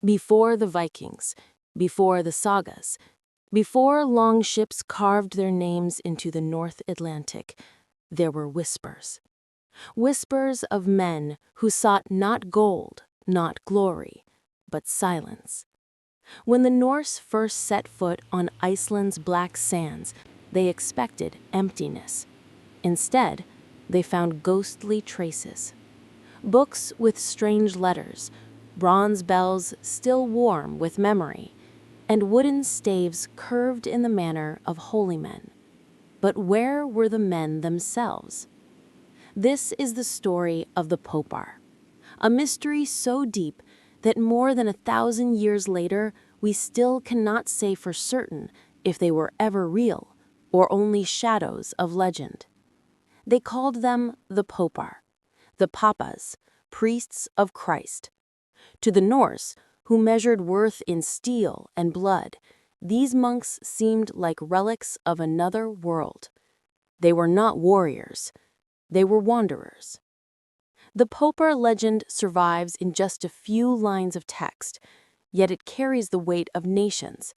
Before the Vikings, before the sagas, before long ships carved their names into the North Atlantic, there were whispers. Whispers of men who sought not gold, not glory, but silence. When the Norse first set foot on Iceland's black sands, they expected emptiness. Instead, they found ghostly traces. Books with strange letters, bronze bells still warm with memory, and wooden staves curved in the manner of holy men. But where were the men themselves? This is the story of the Popar, a mystery so deep that more than 1,000 years later, we still cannot say for certain if they were ever real or only shadows of legend. They called them the Popar, the Papas, priests of Christ. To the Norse, who measured worth in steel and blood, these monks seemed like relics of another world. They were not warriors. They were wanderers. The Popar legend survives in just a few lines of text, yet it carries the weight of nations.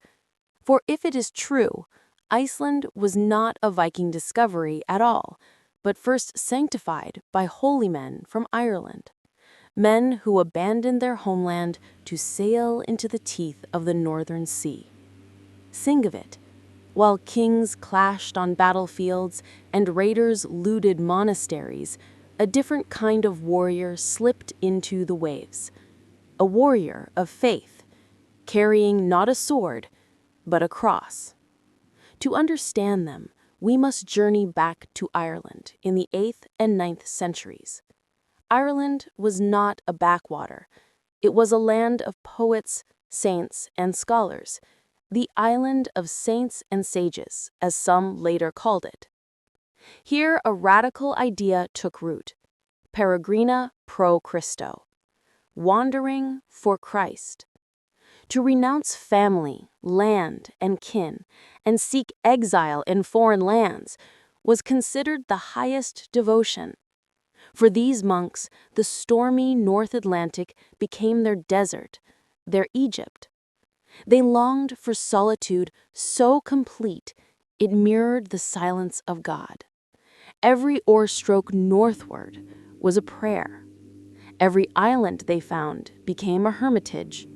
For if it is true, Iceland was not a Viking discovery at all, but first sanctified by holy men from Ireland, men who abandoned their homeland to sail into the teeth of the northern sea. Sing of it. While kings clashed on battlefields and raiders looted monasteries, a different kind of warrior slipped into the waves. A warrior of faith, carrying not a sword, but a cross. To understand them, we must journey back to Ireland in the 8th and 9th centuries. Ireland was not a backwater. It was a land of poets, saints, and scholars, the island of saints and sages, as some later called it. Here a radical idea took root: peregrina pro Christo, wandering for Christ. To renounce family, land, and kin, and seek exile in foreign lands was considered the highest devotion. For these monks, the stormy North Atlantic became their desert, their Egypt. They longed for solitude so complete it mirrored the silence of God. Every oar stroke northward was a prayer. Every island they found became a hermitage.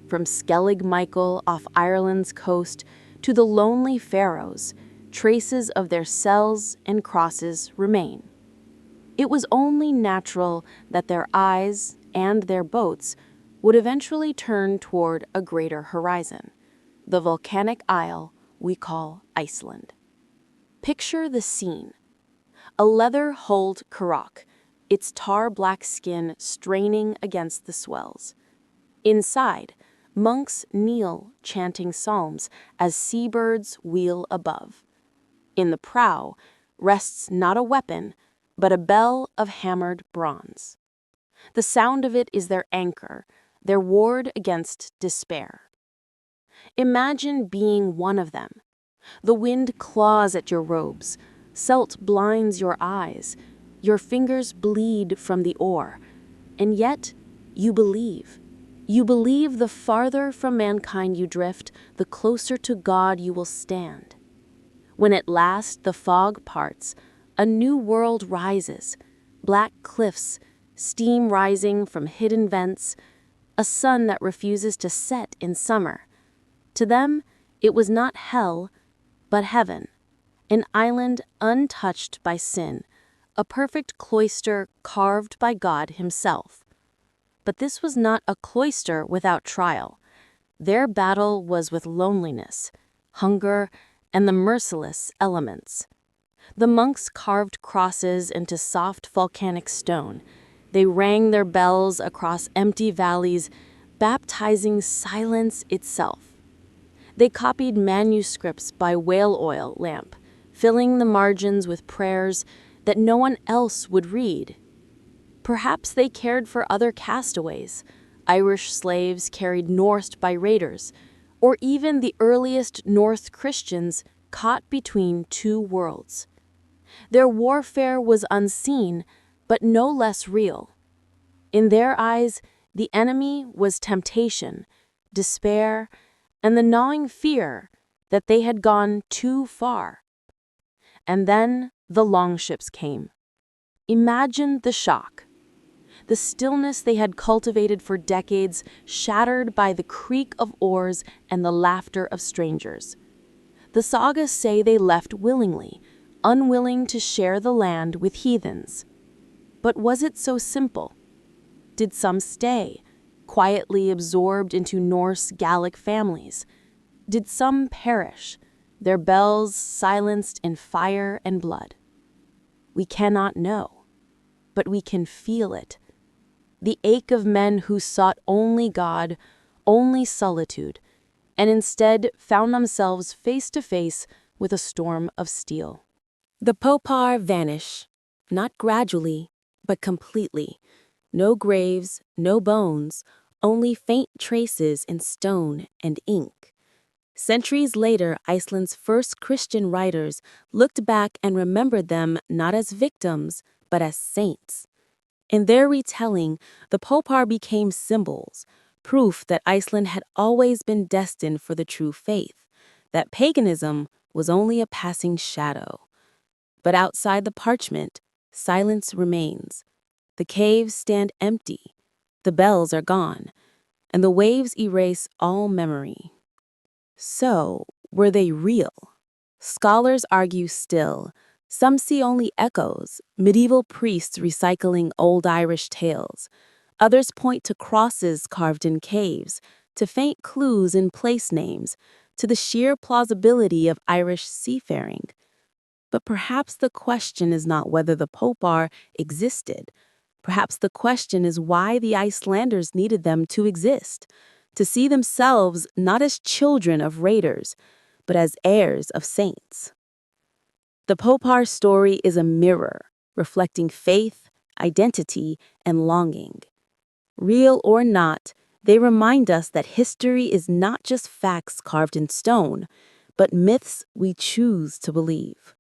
From Skellig Michael off Ireland's coast to the lonely Faroes, traces of their cells and crosses remain. It was only natural that their eyes and their boats would eventually turn toward a greater horizon, the volcanic isle we call Iceland. Picture the scene. A leather-hulled currach, its tar-black skin straining against the swells. Inside, monks kneel chanting psalms as seabirds wheel above. In the prow rests not a weapon, but a bell of hammered bronze. The sound of it is their anchor, their ward against despair. Imagine being one of them. The wind claws at your robes, silt blinds your eyes, your fingers bleed from the oar, and yet you believe. You believe the farther from mankind you drift, the closer to God you will stand. When at last the fog parts, a new world rises, black cliffs, steam rising from hidden vents, a sun that refuses to set in summer. To them, it was not hell, but heaven, an island untouched by sin, a perfect cloister carved by God himself. But this was not a cloister without trial. Their battle was with loneliness, hunger, and the merciless elements. The monks carved crosses into soft volcanic stone. They rang their bells across empty valleys, baptizing silence itself. They copied manuscripts by whale oil lamp, filling the margins with prayers that no one else would read. Perhaps they cared for other castaways, Irish slaves carried north by raiders, or even the earliest Norse Christians caught between two worlds. Their warfare was unseen, but no less real. In their eyes, The enemy was temptation, despair, and the gnawing fear that they had gone too far. And then the longships came. Imagine the shock. The stillness they had cultivated for decades shattered by the creak of oars and the laughter of strangers. The sagas say they left willingly, unwilling to share the land with heathens. But was it so simple? Did some stay, quietly absorbed into Norse Gallic families? Did some perish, their bells silenced in fire and blood? We cannot know, but we can feel it. The ache of men who sought only God, only solitude, and instead found themselves face to face with a storm of steel. The Popar vanish, not gradually, but completely. No graves, no bones, only faint traces in stone and ink. Centuries later, Iceland's first Christian writers looked back and remembered them not as victims, but as saints. In their retelling, the Popar became symbols, proof that Iceland had always been destined for the true faith, that paganism was only a passing shadow. But outside the parchment, silence remains. The caves stand empty, the bells are gone, and the waves erase all memory. So, were they real? Scholars argue still. Some see only echoes, medieval priests recycling old Irish tales. Others point to crosses carved in caves, to faint clues in place names, to the sheer plausibility of Irish seafaring. But perhaps the question is not whether the Popar existed. Perhaps the question is why the Icelanders needed them to exist, to see themselves not as children of raiders, but as heirs of saints. The Popar story is a mirror, reflecting faith, identity, and longing. Real or not, they remind us that history is not just facts carved in stone, but myths we choose to believe.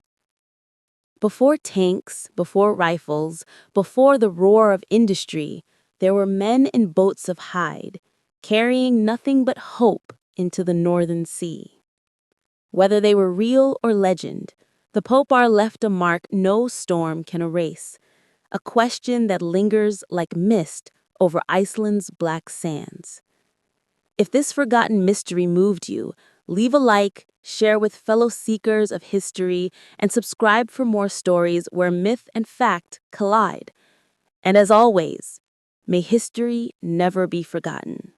Before tanks, before rifles, before the roar of industry, there were men in boats of hide, carrying nothing but hope into the northern sea. Whether they were real or legend, the Popar left a mark no storm can erase, a question that lingers like mist over Iceland's black sands. If this forgotten mystery moved you, leave a like, share with fellow seekers of history, and subscribe for more stories where myth and fact collide. And as always, may history never be forgotten.